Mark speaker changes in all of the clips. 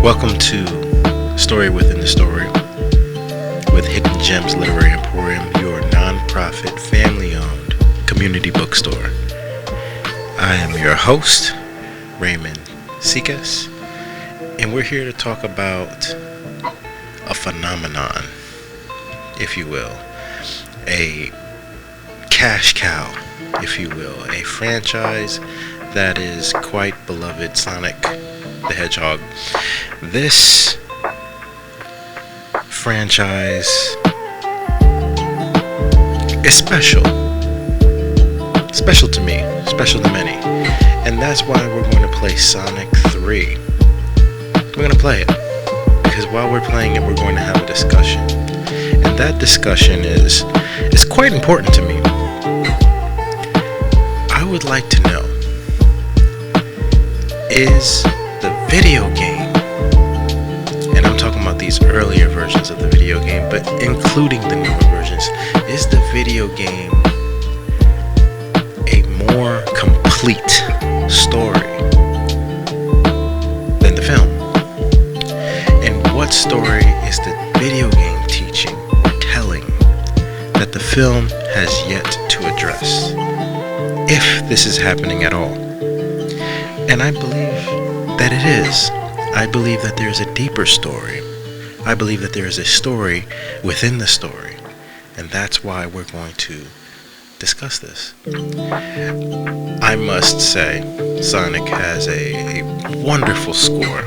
Speaker 1: Welcome to Story Within the Story with Hidden Gems Literary Emporium, your non-profit, family-owned community bookstore. I am your host, Raymond Sikas, and we're here to talk about a phenomenon, if you will, a cash cow, if you will, a franchise that is quite beloved, Sonic the Hedgehog. This franchise is special to me, special to many, and that's why we're going to play Sonic 3. We're going to play it because while we're playing it, we're going to have a discussion, and that discussion is quite important to me. I would like to know, is the video game, and I'm talking about these earlier versions of the video game, but including the newer versions, is the video game a more complete story than the film? And what story is the video game teaching or telling that the film has yet to address, if this is happening at all? And I believe that it is. I believe that there is a deeper story. I believe that there is a story within the story. And that's why we're going to discuss this. I must say, Sonic has a wonderful score.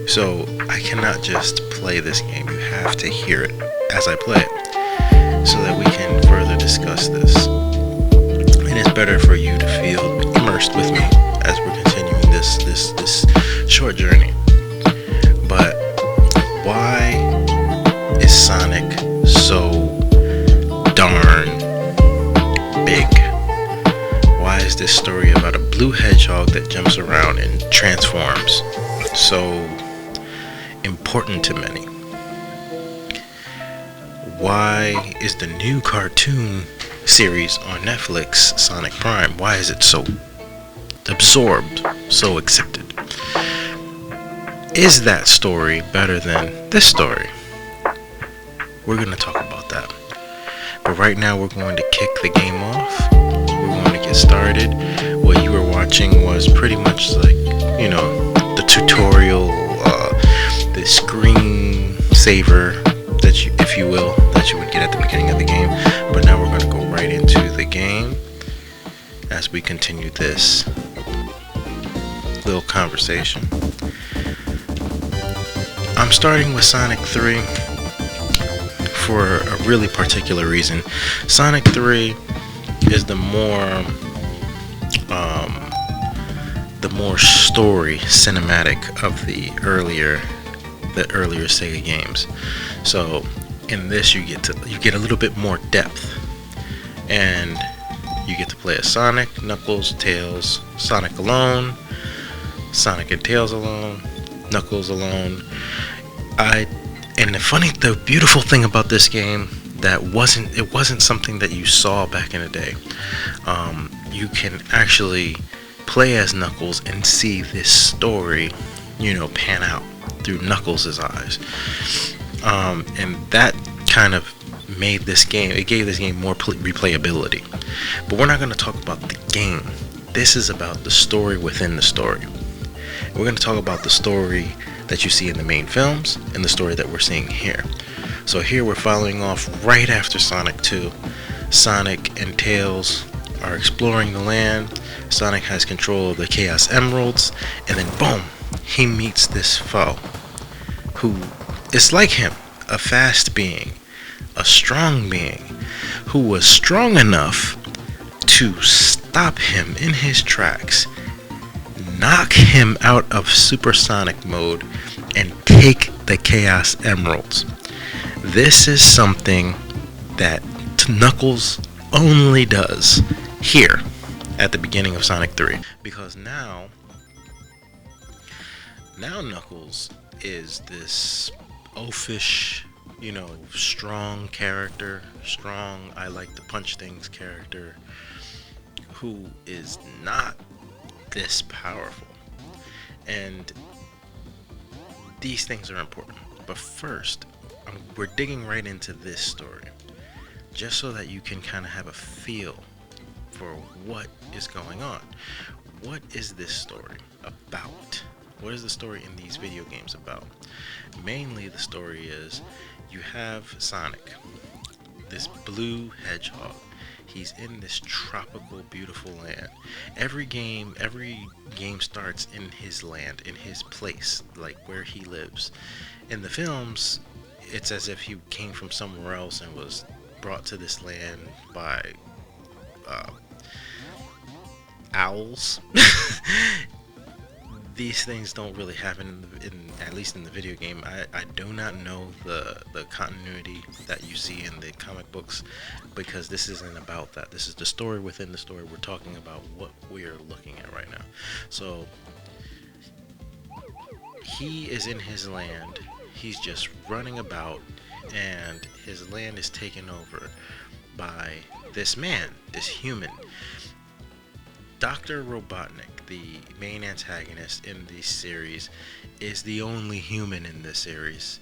Speaker 1: So I cannot just play this game. You have to hear it as I play it, so that we can further discuss this. And it's better for you to feel immersed with me as we're continuing this short journey. But why is Sonic so darn big? Why is this story about a blue hedgehog that jumps around and transforms so important to many? Why is the new cartoon series on Netflix, Sonic Prime, why is it so absorbed, so accepted? Is that story better than this story? We're going to talk about that. But right now we're going to kick the game off. We're going to get started. What you were watching was pretty much like, the tutorial, the screen saver that you, if you will, that you would get at the beginning of the game. But now we're going to go right into the game as we continue this little conversation. I'm starting with Sonic 3 for a really particular reason. Sonic 3 is the more story cinematic of the earlier Sega games. So in this you get a little bit more depth, and you get to play as Sonic, Knuckles, Tails, Sonic alone, Sonic and Tails alone, Knuckles alone. The beautiful thing about this game that it wasn't something that you saw back in the day. You can actually play as Knuckles and see this story, pan out through Knuckles' eyes. And that kind of gave this game more replayability. But we're not going to talk about the game. This is about the story within the story. We're going to talk about the story that you see in the main films and the story that we're seeing here. So here we're following off right after Sonic 2. Sonic and Tails are exploring the land. Sonic has control of the Chaos Emeralds, and then boom, he meets this foe who is like him, a fast being, a strong being, who was strong enough to stop him in his tracks, knock him out of supersonic mode, and take the Chaos Emeralds. This is something that Knuckles only does here at the beginning of Sonic 3, because now Knuckles is this oafish, strong character, strong, I like to punch things character, who is not this powerful. And these things are important. But first, we're digging right into this story, just so that you can kind of have a feel for what is going on. What is this story about? What is the story in these video games about? Mainly the story is you have Sonic, this blue hedgehog. He's in this tropical, beautiful land. Every game starts in his land, in his place, like where he lives. In the films, it's as if he came from somewhere else and was brought to this land by owls. These things don't really happen at least in the video game. I do not know the continuity that you see in the comic books, because this isn't about that. This is the story within the story. We're talking about what we're looking at right now. So he is in his land. He's just running about, and his land is taken over by this man, this human. Dr. Robotnik, the main antagonist in this series, is the only human in this series.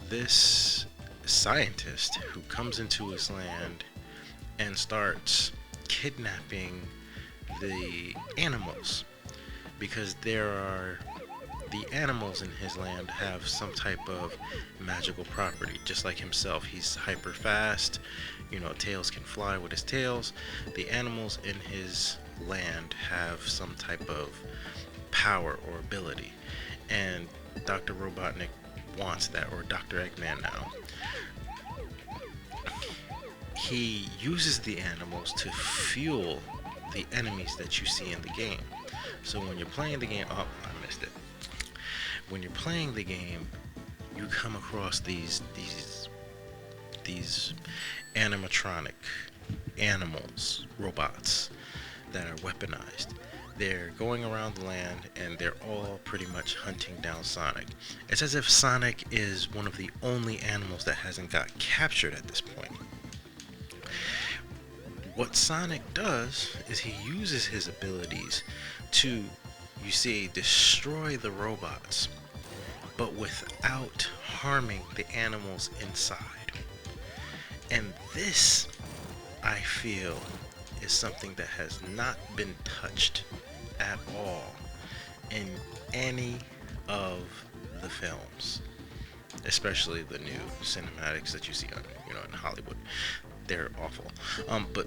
Speaker 1: This scientist who comes into his land and starts kidnapping the animals, because the animals in his land have some type of magical property, just like himself. He's hyper fast, tails can fly with his tails. The animals in his land have some type of power or ability, and Dr. Robotnik wants that, or Dr. Eggman now. He uses the animals to fuel the enemies that you see in the game. So when you're playing the game, oh, I missed it. When you're playing the game, you come across these animatronic animals, robots that are weaponized. They're going around the land, and they're all pretty much hunting down Sonic. It's as if Sonic is one of the only animals that hasn't got captured at this point. What Sonic does is he uses his abilities to, you see, destroy the robots, but without harming the animals inside. And this, I feel, is something that has not been touched at all in any of the films, especially the new cinematics that you see on, in Hollywood. They're awful, but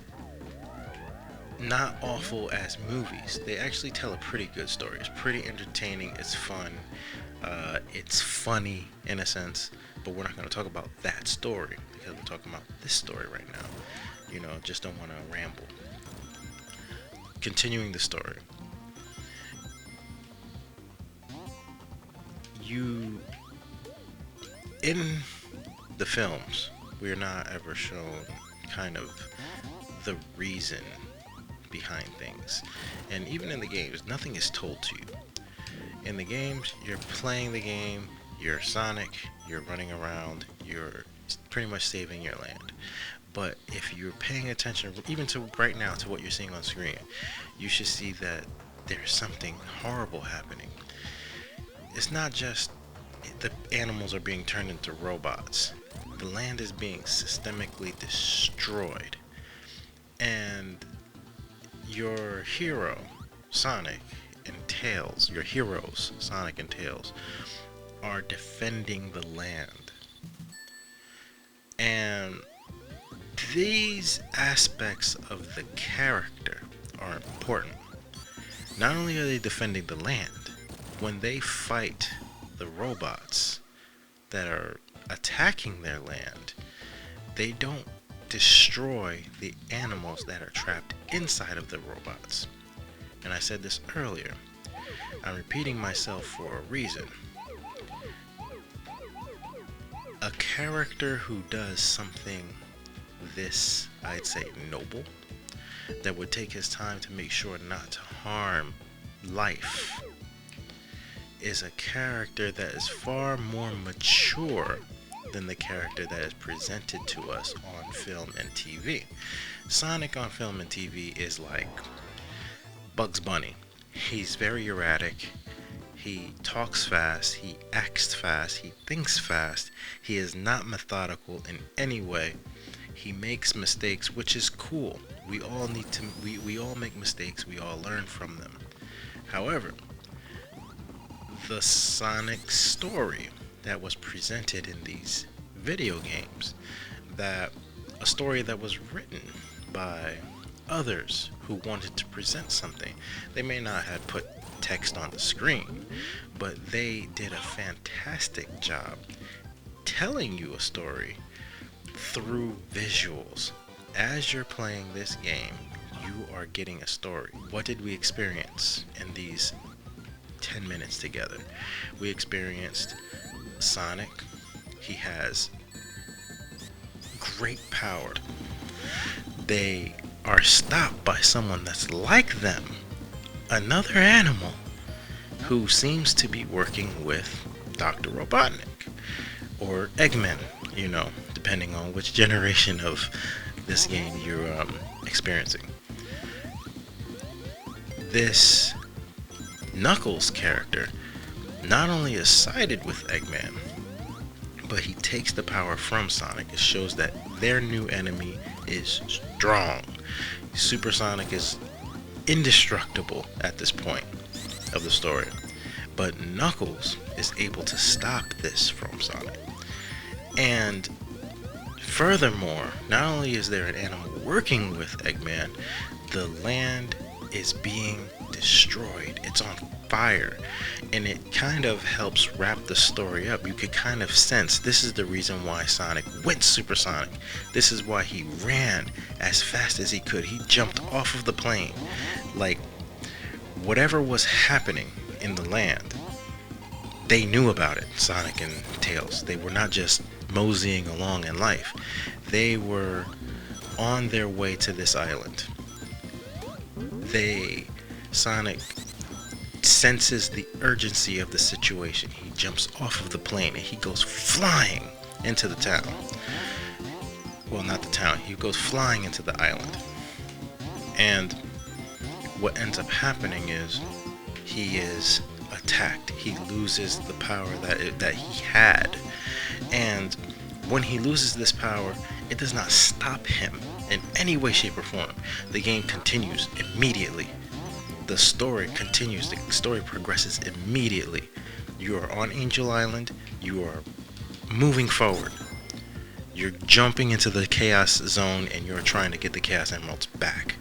Speaker 1: not awful as movies. They actually tell a pretty good story. It's pretty entertaining. It's fun. It's funny in a sense, but we're not going to talk about that story, because we're talking about this story right now. Just don't want to ramble. Continuing the story. In the films, we're not ever shown kind of the reason behind things. And even in the games, nothing is told to you. In the games, you're playing the game, you're Sonic, you're running around, you're pretty much saving your land. But if you're paying attention, even to right now, to what you're seeing on screen, you should see that there's something horrible happening. It's not just the animals are being turned into robots. The land is being systemically destroyed. And your hero, Sonic and Tails, your heroes, Sonic and Tails, are defending the land. And these aspects of the character are important. Not only are they defending the land, when they fight the robots that are attacking their land, they don't destroy the animals that are trapped inside of the robots. And I said this earlier. I'm repeating myself for a reason. A character who does something this, I'd say, noble, that would take his time to make sure not to harm life, is a character that is far more mature than the character that is presented to us on film and TV. Sonic on film and TV is like Bugs Bunny. He's very erratic. He talks fast, he acts fast, he thinks fast. He is not methodical in any way. He makes mistakes, which is cool. We all make mistakes, we all learn from them. However, the Sonic story that was presented in these video games, that a story that was written by others who wanted to present something. They may not have put text on the screen, but they did a fantastic job telling you a story through visuals. As you're playing this game, you are getting a story. What did we experience in these 10 minutes together? We experienced Sonic. He has great power. They are stopped by someone that's like them, another animal who seems to be working with Dr. Robotnik or Eggman, depending on which generation of this game you're experiencing. This Knuckles character not only is sided with Eggman, but he takes the power from Sonic. It shows that their new enemy is strong. Super Sonic is indestructible at this point of the story, but Knuckles is able to stop this from Sonic. And furthermore, not only is there an animal working with Eggman, the land is being destroyed. It's on fire, and it kind of helps wrap the story up. You could kind of sense this is the reason why Sonic went supersonic. This is why he ran as fast as he could. He jumped off of the plane. Like, whatever was happening in the land, they knew about it, Sonic and Tails. They were not just moseying along in life. They were on their way to this island. Sonic senses the urgency of the situation. He jumps off of the plane and he goes flying into the town. Well, not the town. He goes flying into the island. And what ends up happening is he is attacked. He loses the power that he had. And when he loses this power, it does not stop him in any way, shape, or form. The game continues immediately. The story continues. The story progresses immediately. You are on Angel Island. You are moving forward. You're jumping into the Chaos Zone and you're trying to get the Chaos Emeralds back.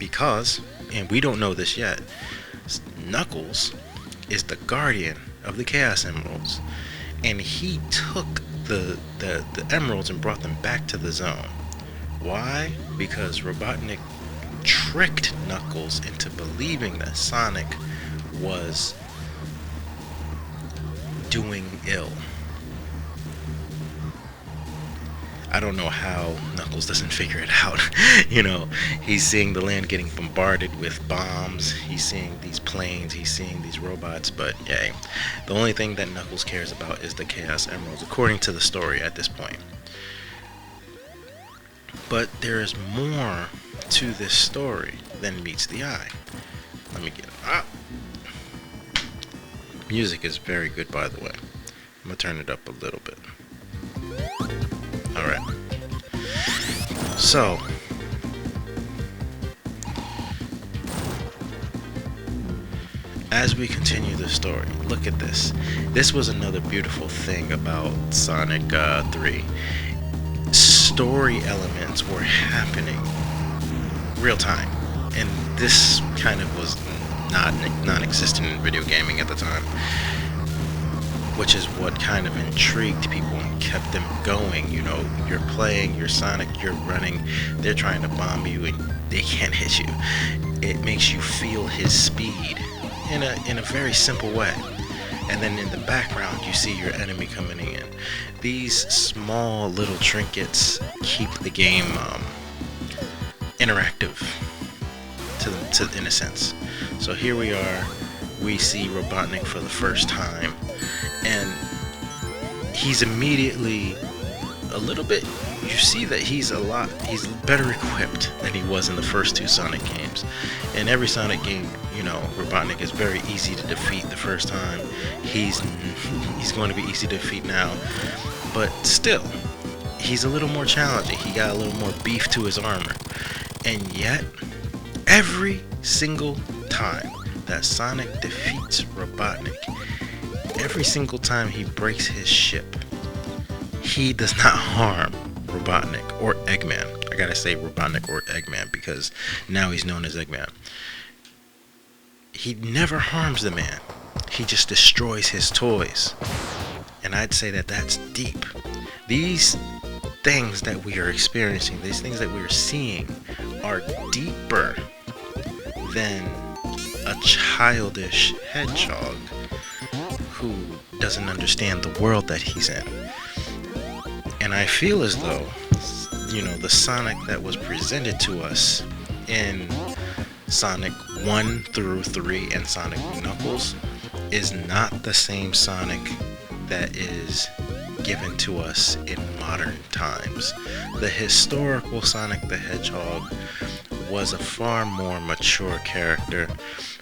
Speaker 1: Because, and we don't know this yet, Knuckles is the guardian of the Chaos Emeralds. And he took the emeralds and brought them back to the zone. Why? Because Robotnik tricked Knuckles into believing that Sonic was doing ill. I don't know how Knuckles doesn't figure it out. He's seeing the land getting bombarded with bombs. He's seeing these planes. He's seeing these robots. But yeah, the only thing that Knuckles cares about is the Chaos Emeralds, according to the story at this point. But there is more to this story than meets the eye. Let me get it up. Music is very good, by the way. I'm gonna turn it up a little bit. Alright. So, as we continue the story, look at this. This was another beautiful thing about Sonic 3. Story elements were happening real time, and this kind of was non-existent in video gaming at the time, which is what kind of intrigued people and kept them going. You're playing, you're Sonic, you're running, they're trying to bomb you and they can't hit you. It makes you feel his speed in a very simple way. And then in the background you see your enemy coming in. These small little trinkets keep the game interactive to in a sense. So here we are, we see Robotnik for the first time, and he's immediately a little bit, you see that he's better equipped than he was in the first two Sonic games. In every Sonic game, Robotnik is very easy to defeat the first time. He's going to be easy to defeat now, but still, he's a little more challenging. He got a little more beef to his armor. And yet, every single time that Sonic defeats Robotnik, every single time he breaks his ship, he does not harm Robotnik or Eggman. I gotta say Robotnik or Eggman because now he's known as Eggman. He never harms the man. He just destroys his toys. And I'd say that that's deep. These things that we are experiencing, these things that we are seeing, are deeper than a childish hedgehog who doesn't understand the world that he's in. And I feel as though, the Sonic that was presented to us in Sonic 1 through 3 and Sonic Knuckles is not the same Sonic that is given to us in modern times. The historical Sonic the Hedgehog was a far more mature character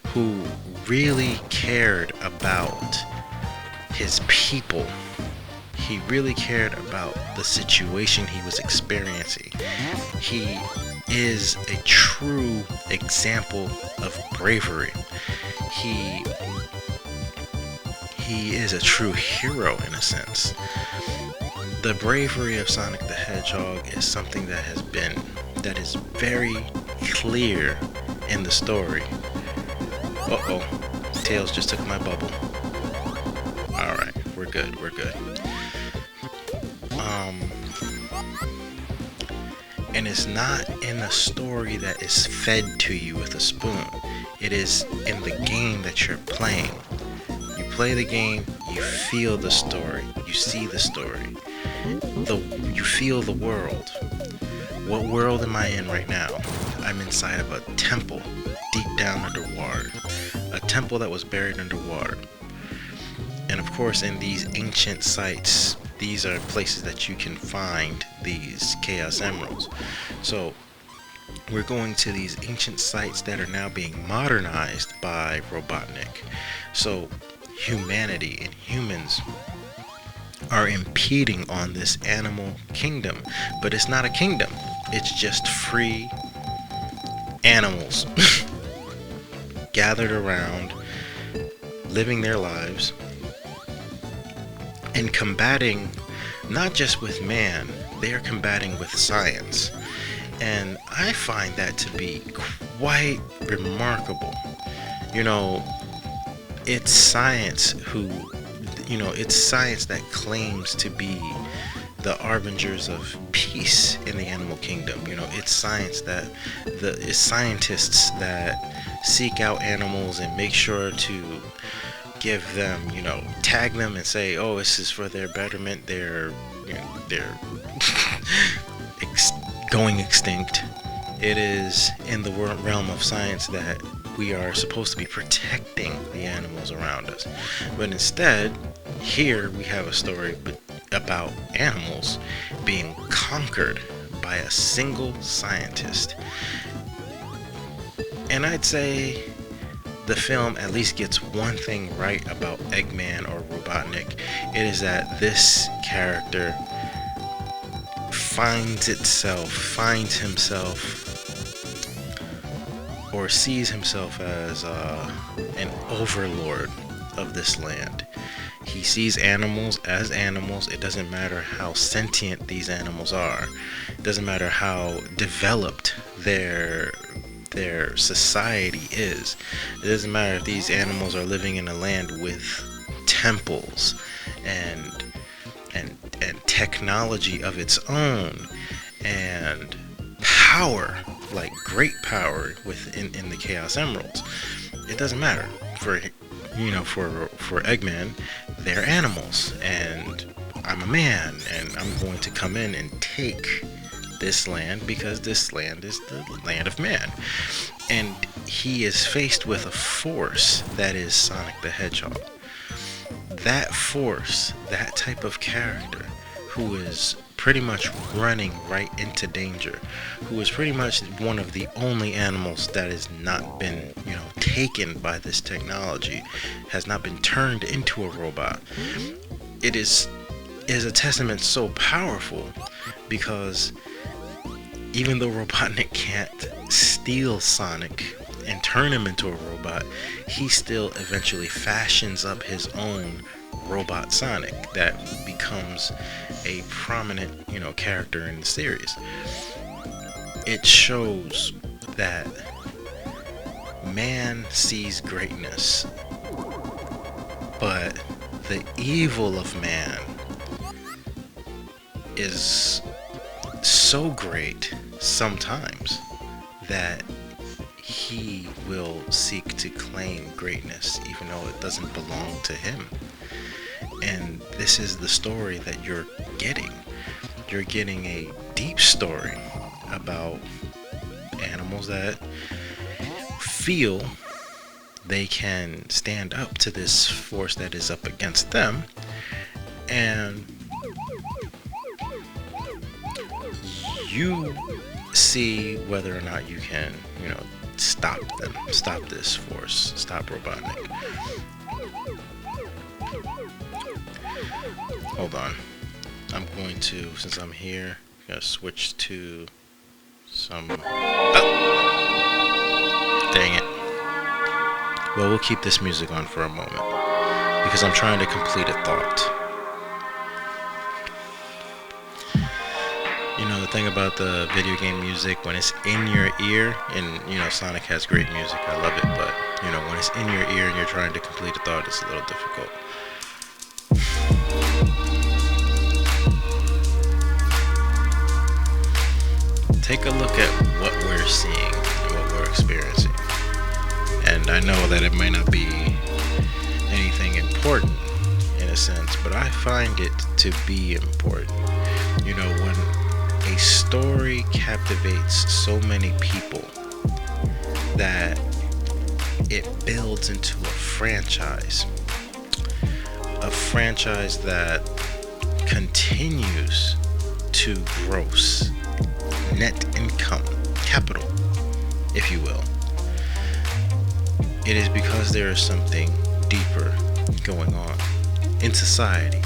Speaker 1: who really cared about his people. He really cared about the situation he was experiencing. He is a true example of bravery. He is a true hero in a sense. The bravery of Sonic the Hedgehog is something that is very clear in the story. Uh-oh, Tails just took my bubble. Alright, we're good. And it's not in a story that is fed to you with a spoon. It is in the game that you're playing. You play the game, you feel the story, you see the story, you feel the world. What world am I in right now? I'm inside of a temple deep down underwater. A temple that was buried underwater. And of course, in these ancient sites, these are places that you can find these Chaos Emeralds. So we're going to these ancient sites that are now being modernized by Robotnik. So humanity and humans are impeding on this animal kingdom. But it's not a kingdom. It's just free animals gathered around, living their lives, and combating not just with man, they are combating with science. And I find that to be quite remarkable. It's science it's science that claims to be the arbingers of peace in the animal kingdom. It's science it's scientists that seek out animals and make sure to give them, tag them and say, oh, this is for their betterment. They're going extinct. It is in the realm of science that we are supposed to be protecting the animals around us. But instead, here we have a story about animals being conquered by a single scientist. And I'd say the film at least gets one thing right about Eggman or Robotnik. It is that this character finds himself, or sees himself as an overlord of this land. He sees animals as animals. It doesn't matter how sentient these animals are. It doesn't matter how developed their society is. It doesn't matter if these animals are living in a land with temples and technology of its own and power, like great power in the Chaos Emeralds. It doesn't matter. For Eggman, they're animals, and I'm a man, and I'm going to come in and take this land because this land is the land of man. And he is faced with a force that is Sonic the Hedgehog. That force, that type of character who is pretty much running right into danger, who is pretty much one of the only animals that has not been, taken by this technology, has not been turned into a robot. It is a testament so powerful, because even though Robotnik can't steal Sonic and turn him into a robot, he still eventually fashions up his own robot Sonic that becomes a prominent, character in the series. It shows that man sees greatness, but the evil of man is so great sometimes that he will seek to claim greatness even though it doesn't belong to him. And this is the story that you're getting. You're getting a deep story about animals that feel they can stand up to this force that is up against them, and you see whether or not you can, stop them, stop this force, stop Robotnik. Hold on. I'm going to, since I'm here, I'm gonna switch to some... Oh! Dang it. Well, we'll keep this music on for a moment, because I'm trying to complete a thought. The thing about the video game music, when it's in your ear, and Sonic has great music, I love it, but when it's in your ear and you're trying to complete a thought, it's a little difficult. Take a look at what we're seeing and what we're experiencing. And I know that it might not be anything important in a sense, but I find it to be important. When a story captivates so many people that it builds into a franchise that continues to gross net income, capital, if you will. It is because there is something deeper going on in society.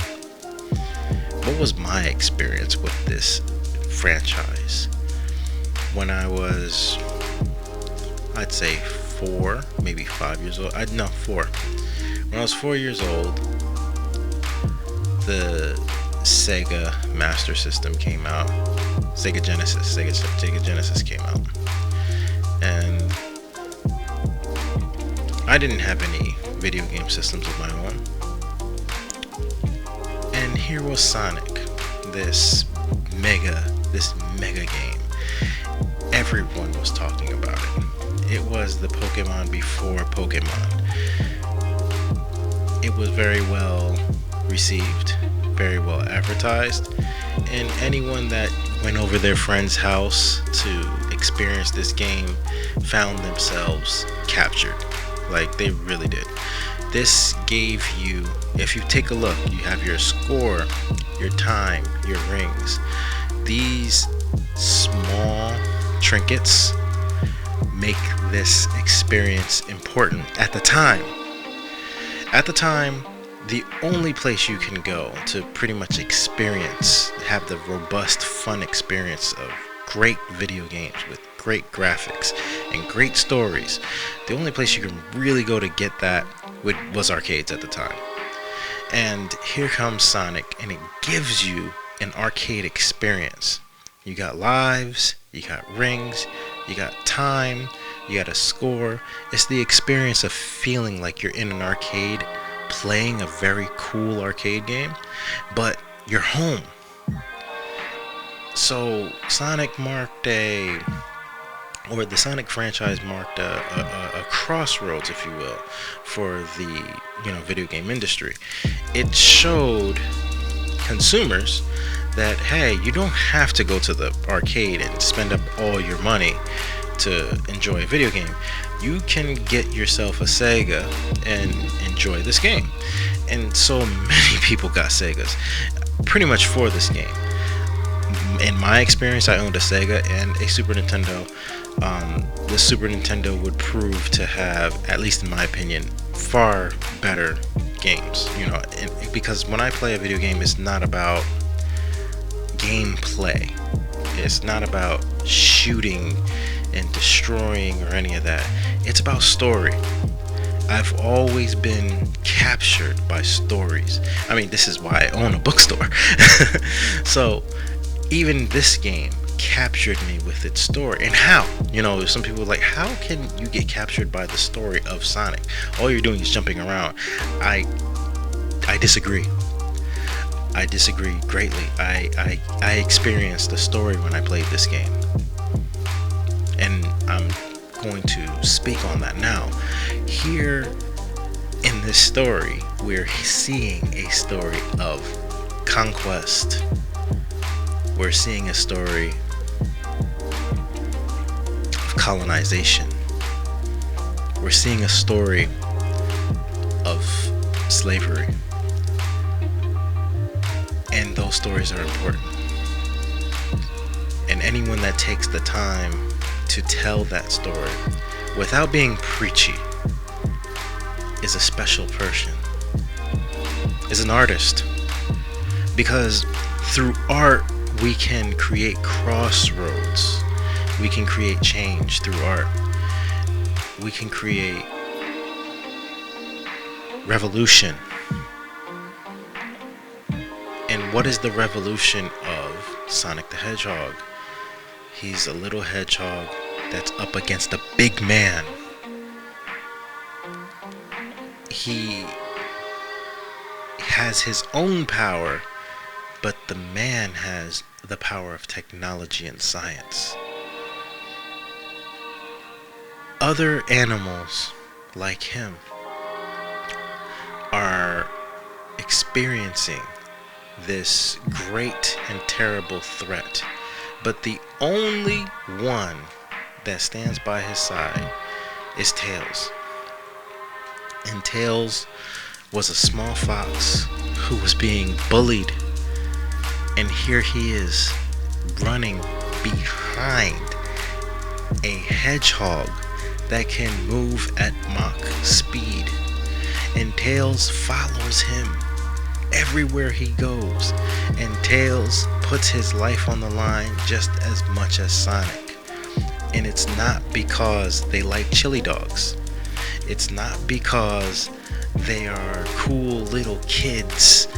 Speaker 1: What was my experience with this franchise? When I was, I'd say 4, maybe 5 years old. 4. When I was 4 years old, the Sega Master System came out. Sega Genesis came out. And I didn't have any video game systems of my own. And here was Sonic, this mega game. Everyone was talking about it. It was the Pokemon before Pokemon. It was very well received, very well advertised, and anyone that went over their friend's house to experience this game found themselves captured. Like, they really did. This gave you, if you take a look, you have your score, your time, your rings. These small trinkets make this experience important at the time. At the time, the only place you can go to pretty much have the robust, fun experience of great video games with great graphics and great stories, the only place you can really go to get that was arcades at the time. And here comes Sonic, and it gives you an arcade experience. You got lives, you got rings, you got time, you got a score. It's the experience of feeling like you're in an arcade playing a very cool arcade game, but you're home. So the Sonic franchise marked a crossroads, if you will, for the video game industry. It showed consumers that, hey, you don't have to go to the arcade and spend up all your money to enjoy a video game. You can get yourself a Sega and enjoy this game. And so many people got Segas pretty much for this game. in my experience, I owned a Sega and a Super Nintendo. The Super Nintendo would prove to have, at least in my opinion, far better games. Because when I play a video game, it's not about gameplay. It's not about shooting and destroying or any of that. It's about story. I've always been captured by stories. I mean, this is why I own a bookstore. So even this game captured me with its story. And how? Some people are like, how can you get captured by the story of Sonic? All you're doing is jumping around. I disagree. I disagree greatly. I experienced the story when I played this game. And I'm going to speak on that now. Here in this story, we're seeing a story of conquest. We're seeing a story of colonization. We're seeing a story of slavery. And those stories are important. And anyone that takes the time to tell that story without being preachy is a special person, is an artist. Because through art, we can create crossroads. We can create change through art. We can create revolution. And what is the revolution of Sonic the Hedgehog? He's a little hedgehog that's up against a big man. He has his own power, but the man has the power of technology and science. Other animals like him are experiencing this great and terrible threat, but the only one that stands by his side is Tails. And Tails was a small fox who was being bullied, and here he is running behind a hedgehog that can move at Mach speed, and Tails follows him everywhere he goes, and Tails puts his life on the line just as much as Sonic. And it's not because they like chili dogs. It's not because they are cool little kids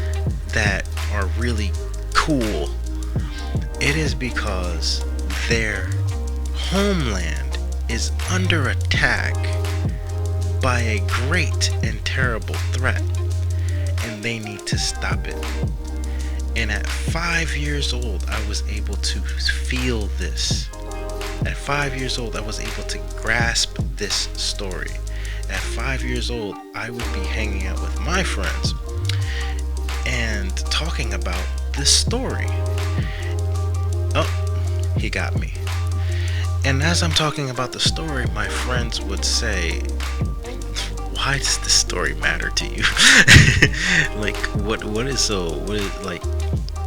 Speaker 1: that are really cool. It is because their homeland is under attack by a great and terrible threat, and they need to stop it. And at 5 years old, I was able to feel this. At 5 years old, I was able to grasp this story. At 5 years old, I would be hanging out with my friends and talking about this story. Oh, he got me. And as I'm talking about the story, my friends would say, why does this story matter to you? Like, what is like,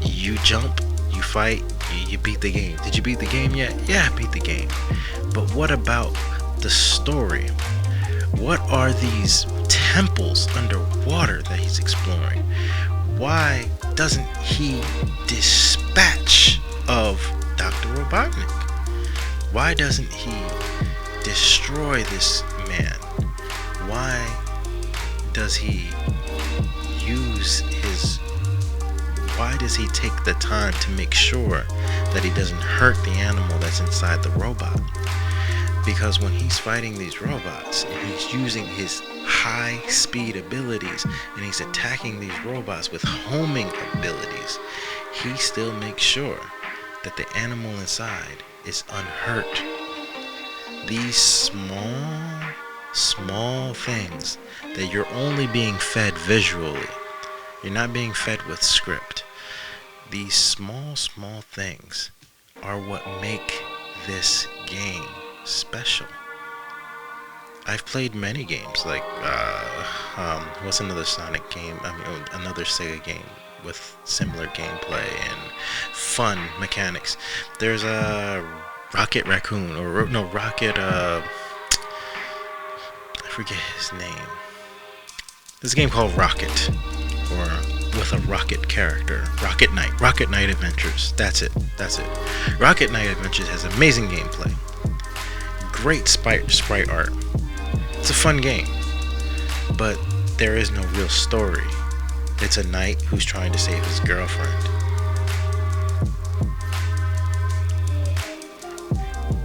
Speaker 1: you jump, you fight, you beat the game. Did you beat the game yet? Yeah, I beat the game. But what about the story? What are these temples underwater that he's exploring? Why doesn't he dispatch of Dr. Robotnik? Why doesn't he destroy this man? Why does he why does he take the time to make sure that he doesn't hurt the animal that's inside the robot? Because when he's fighting these robots and he's using his high speed abilities and he's attacking these robots with homing abilities, he still makes sure that the animal inside is unhurt. These small things that you're only being fed visually. You're not being fed with script. These small things are what make this game special. I've played many games, like what's another Sonic game? Another Sega game with similar gameplay and fun mechanics. There's a Rocket Raccoon, or no, Rocket, I forget his name. There's a game called Rocket, or with a Rocket character. Rocket Knight Adventures. That's it. Rocket Knight Adventures has amazing gameplay. Great sprite art. It's a fun game. But there is no real story. It's a knight who's trying to save his girlfriend.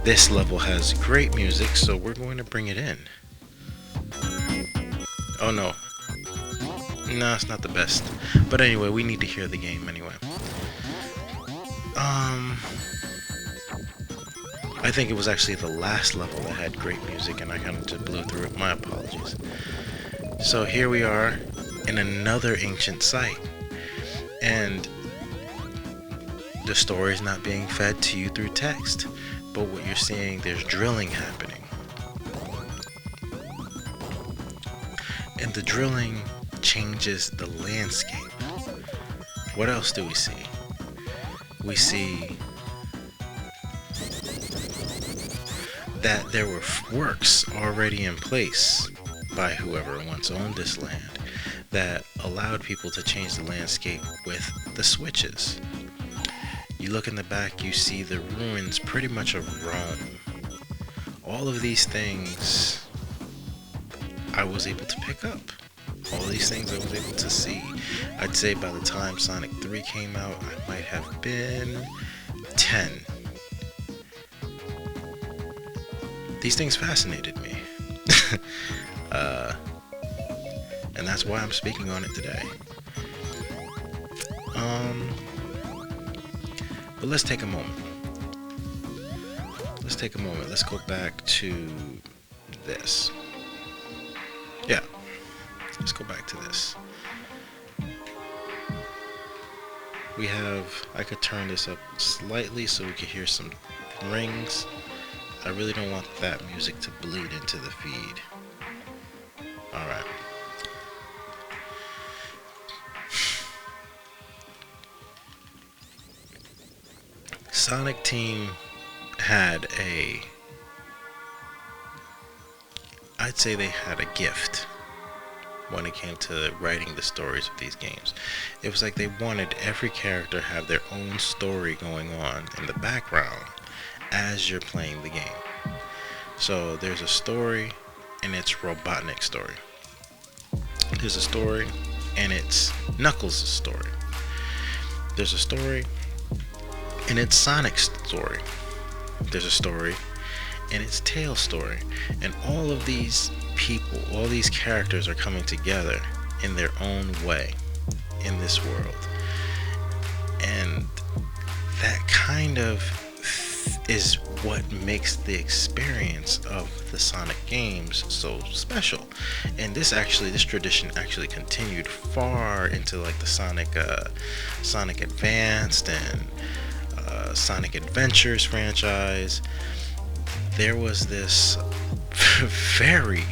Speaker 1: This level has great music, so we're going to bring it in. Oh no. No, it's not the best. But anyway, we need to hear the game anyway. I think it was actually the last level that had great music, and I kind of just blew through it. My apologies. So here we are in another ancient site, and the story is not being fed to you through text, but what you're seeing, there's drilling happening. And the drilling changes the landscape. What else do we see? We see that there were works already in place by whoever once owned this land that allowed people to change the landscape with the switches. You look in the back, you see the ruins pretty much of Rome. All of these things I was able to pick up. All these things I was able to see. I'd say by the time Sonic 3 came out, I might have been 10. These things fascinated me. And that's why I'm speaking on it today. But let's take a moment. Let's go back to this. Yeah. Let's go back to this. We have, I could turn this up slightly so we could hear some rings. I really don't want that music to bleed into the feed. Alright. Sonic Team had I'd say they had a gift when it came to writing the stories of these games. It was like they wanted every character to have their own story going on in the background as you're playing the game. So there's a story, and it's Robotnik's story. There's a story, and it's Knuckles' story. There's a story, and it's Sonic's story. There's a story, and it's Tails' story. And all of these people, all these characters are coming together in their own way in this world. And that kind of is what makes the experience of the Sonic games so special. And this tradition actually continued far into like the Sonic Advanced and Sonic Adventures franchise. There was this very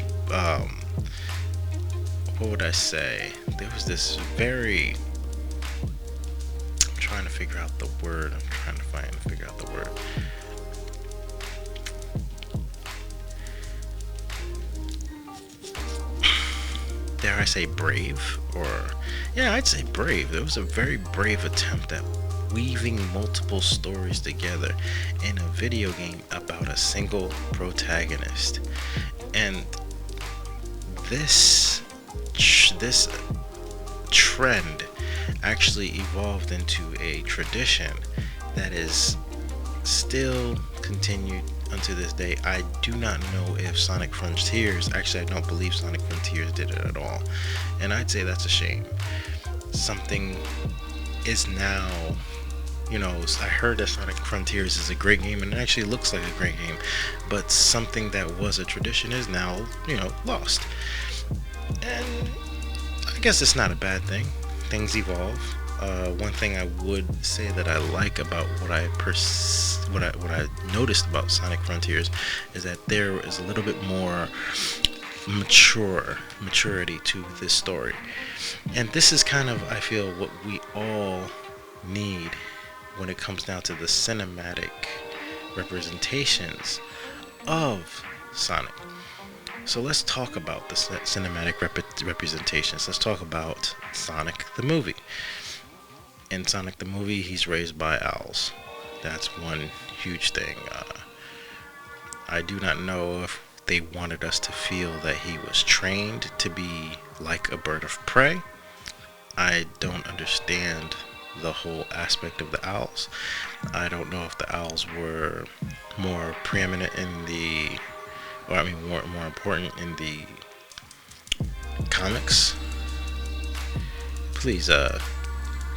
Speaker 1: what would I say? There was this very, I'm trying to figure out the word. Dare I say brave? Or, yeah, I'd say brave. There was a very brave attempt at weaving multiple stories together in a video game about a single protagonist. And this trend actually evolved into a tradition that is still continued unto this day. I do not know if Sonic Frontiers, actually I don't believe Sonic Frontiers did it at all, and I'd say that's a shame. Something is now, I heard that Sonic Frontiers is a great game, and it actually looks like a great game, but something that was a tradition is now, lost. And I guess it's not a bad thing. Things evolve. One thing I would say that I like about what I noticed about Sonic Frontiers is that there is a little bit more maturity to this story. And this is kind of, I feel, what we all need when it comes down to the cinematic representations of Sonic. So let's talk about the cinematic representations. Let's talk about Sonic the movie. In Sonic the movie, he's raised by owls. That's one huge thing. I do not know if they wanted us to feel that he was trained to be like a bird of prey. I don't understand the whole aspect of the owls. I don't know if the owls were more preeminent in the, or I mean more important in the comics. Please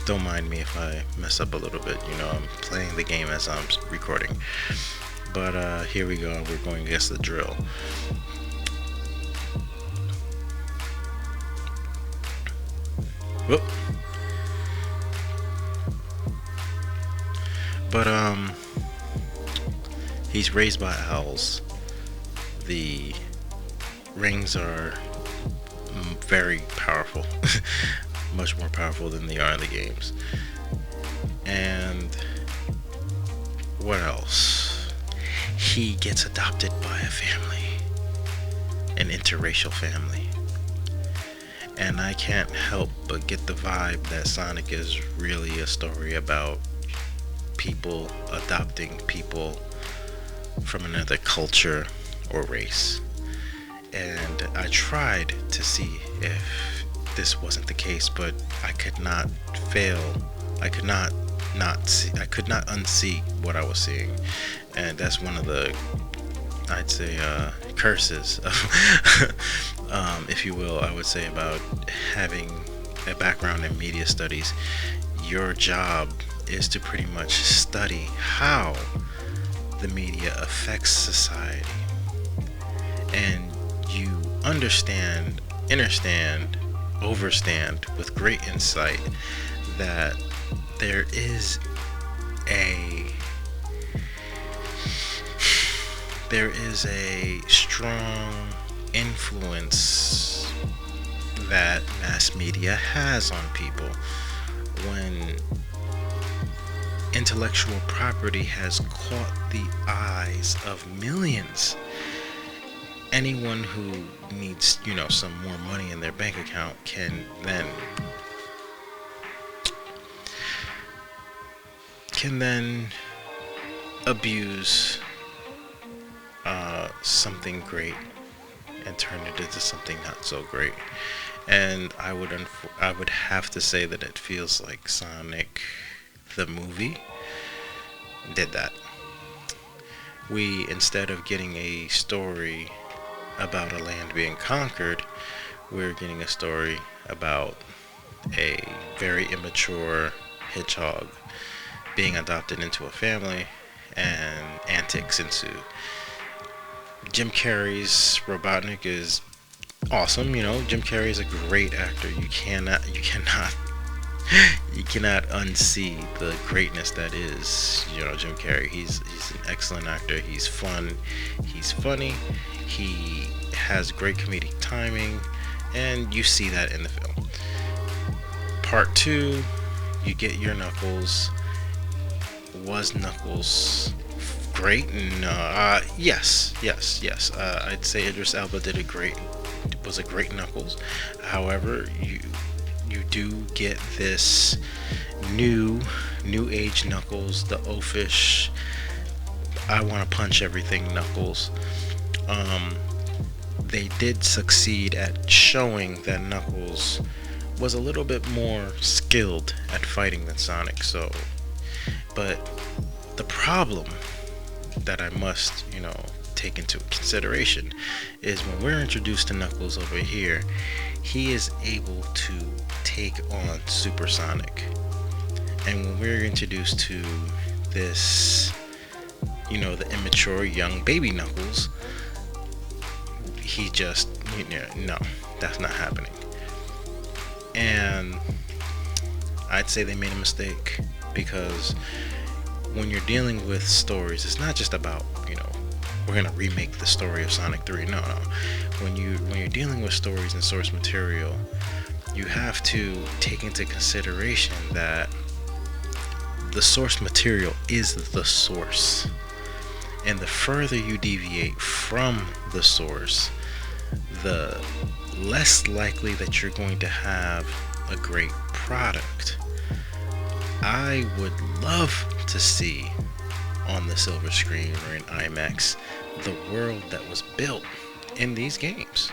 Speaker 1: don't mind me if I mess up a little bit. You know, I'm playing the game as I'm recording. But here we go. We're going against the drill. Whoop. But he's raised by owls. The rings are very powerful. Much more powerful than they are in the games. And what else? He gets adopted by a family, an interracial family. And I can't help but get the vibe that Sonic is really a story about people adopting people from another culture or race. And I tried to see if this wasn't the case, but I could not unsee what I was seeing. And that's one of the, I'd say, curses, if you will, I would say, about having a background in media studies. Your job is to pretty much study how the media affects society. And you understand, overstand with great insight that there is a strong influence that mass media has on people when intellectual property has caught the eyes of millions. Anyone who needs, some more money in their bank account can then abuse something great and turn it into something not so great. And I would have to say that it feels like Sonic the movie did that. We, instead of getting a story about a land being conquered, we're getting a story about a very immature hedgehog being adopted into a family, and antics ensue. Jim Carrey's Robotnik is awesome. Jim Carrey is a great actor. You cannot unsee the greatness that is, Jim Carrey. He's an excellent actor. He's fun. He's funny. He has great comedic timing, and you see that in the film. Part 2, you get your Knuckles. Was Knuckles great? No. Yes. I'd say Idris Elba was a great Knuckles. However, you do get this new age Knuckles, the oafish, I want to punch everything Knuckles. They did succeed at showing that Knuckles was a little bit more skilled at fighting than Sonic. But the problem that I must, take into consideration is when we're introduced to Knuckles over here, he is able to take on Super Sonic. And when we're introduced to this, the immature young baby Knuckles, he just, no, that's not happening. And I'd say they made a mistake, because when you're dealing with stories, it's not just about, we're going to remake the story of Sonic 3. No. when you're dealing with stories and source material, you have to take into consideration that the source material is the source. And the further you deviate from the source, the less likely that you're going to have a great product. I would love to see on the silver screen or in IMAX the world that was built in these games.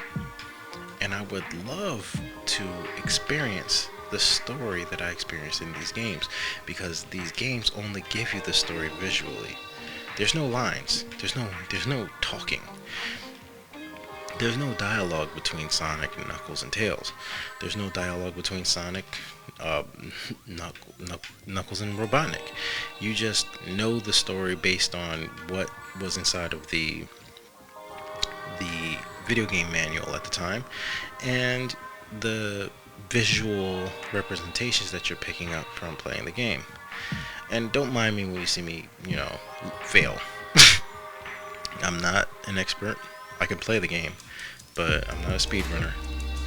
Speaker 1: And I would love to experience the story that I experienced in these games, because these games only give you the story visually. There's no lines, there's no talking. There's no dialogue between Sonic and Knuckles and Tails. There's no dialogue between Sonic, Knuckles and Robotnik. You just know the story based on what was inside of the video game manual at the time, and the visual representations that you're picking up from playing the game. And don't mind me when you see me, fail. I'm not an expert. I can play the game, but I'm not a speedrunner.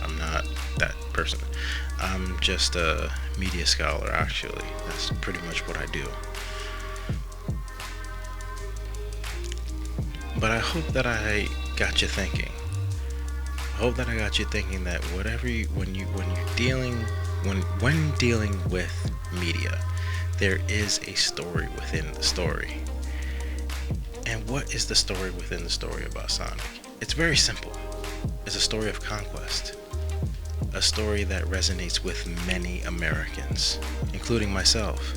Speaker 1: I'm not that person. I'm just a media scholar, actually. That's pretty much what I do. But I hope that I got you thinking. I hope that I got you thinking that when dealing with media, there is a story within the story. And what is the story within the story about Sonic? It's very simple. It's a story of conquest. A story that resonates with many Americans, including myself,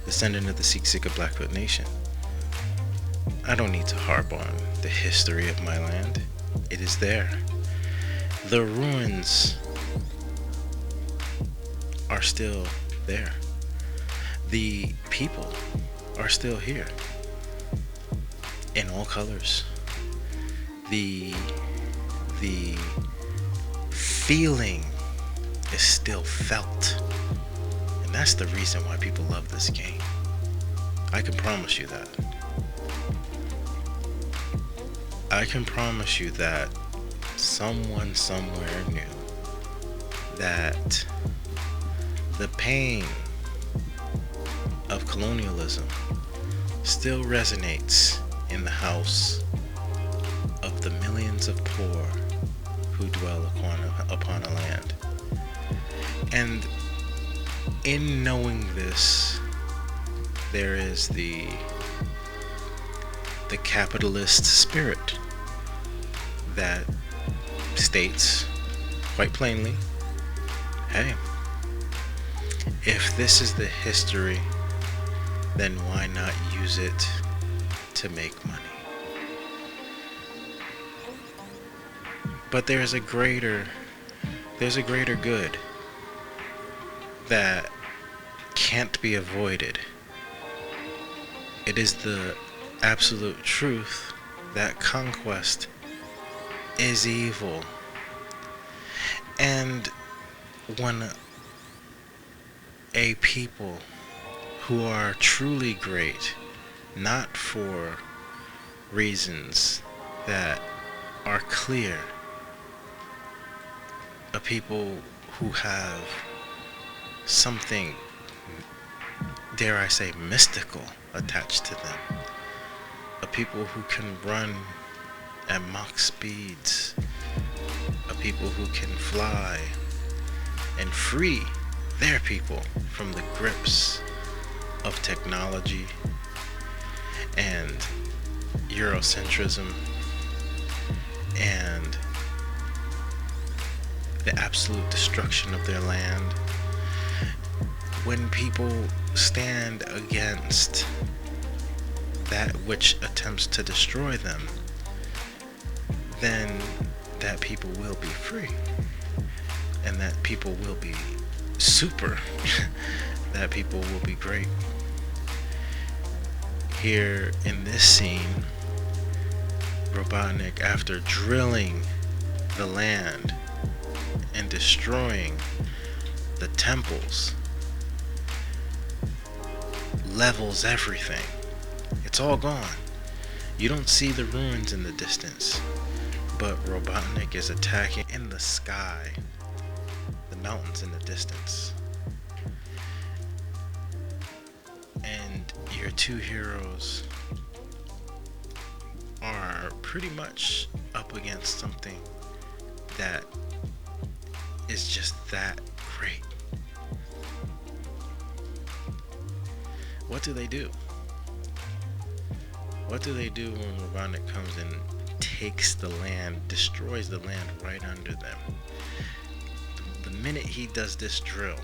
Speaker 1: descendant of the Siksika Blackfoot Nation. I don't need to harp on the history of my land. It is there. The ruins are still there. The people are still here in all colors. The feeling is still felt. And that's the reason why people love this game. I can promise you that. I can promise you that someone somewhere knew that the pain of colonialism still resonates in the house of the millions of poor who dwell upon a land. And in knowing this, there is the capitalist spirit that states quite plainly, hey, if this is the history, then why not use it to make money? But there's a greater good that can't be avoided. It is the absolute truth that conquest is evil. And when a people who are truly great, not for reasons that are clear, a people who have something, dare I say, mystical attached to them, a people who can run at Mach speeds, a people who can fly and free their people from the grips of technology and Eurocentrism and the absolute destruction of their land. When people stand against that which attempts to destroy them, then that people will be free, and that people will be super, that people will be great. Here in this scene, Robotnik, after drilling the land and destroying the temples, levels everything. It's all gone. You don't see the ruins in the distance. But Robotnik is attacking in the sky, the mountains in the distance. And your two heroes are pretty much up against something that is just that great. What do they do? What do they do when Robotnik comes and takes the land, destroys the land right under them? The minute he does this drill,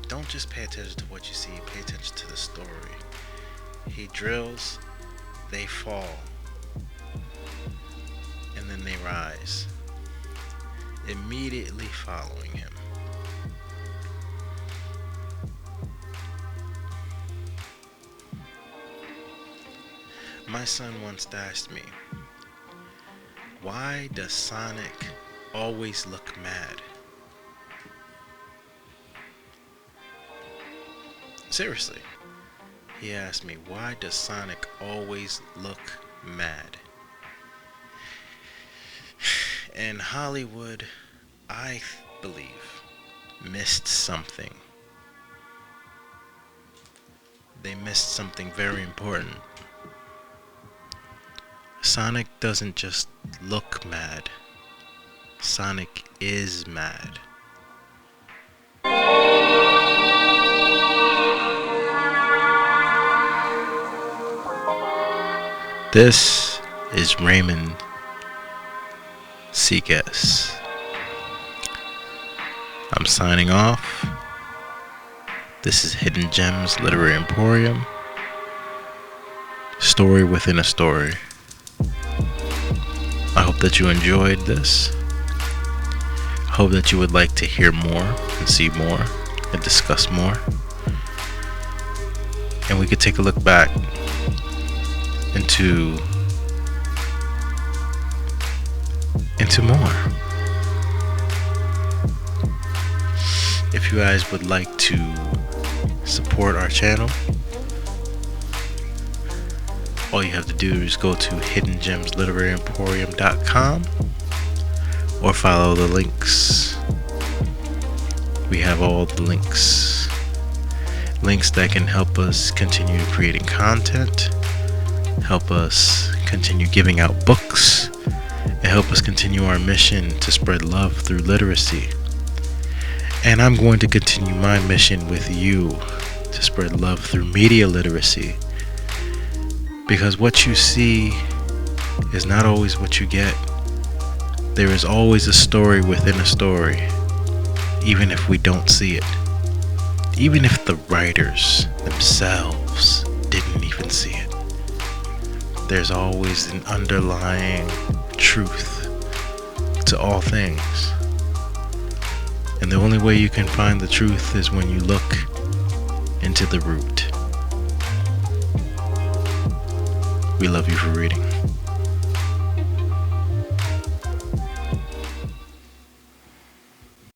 Speaker 1: don't just pay attention to what you see, pay attention to the story. He drills, they fall, and then they rise, immediately following him. My son once asked me, why does Sonic always look mad? Seriously, he asked me, why does Sonic always look mad? And Hollywood, I believe, missed something. They missed something very important. Sonic doesn't just look mad. Sonic is mad. This is Raymond Seaguess. I'm signing off. This is Hidden Gems Literary Emporium. Story within a story. I hope that you enjoyed this. I hope that you would like to hear more and see more and discuss more. And we could take a look back into more. If you guys would like to support our channel, all you have to do is go to hiddengemsliteraryemporium.com or follow the links. We have all the links that can help us continue creating content, help us continue giving out books, and help us continue our mission to spread love through literacy. And I'm going to continue my mission with you to spread love through media literacy. Because what you see is not always what you get. There is always a story within a story, even if we don't see it. Even if the writers themselves didn't even see it. There's always an underlying truth to all things. And the only way you can find the truth is when you look into the root. We love you for reading.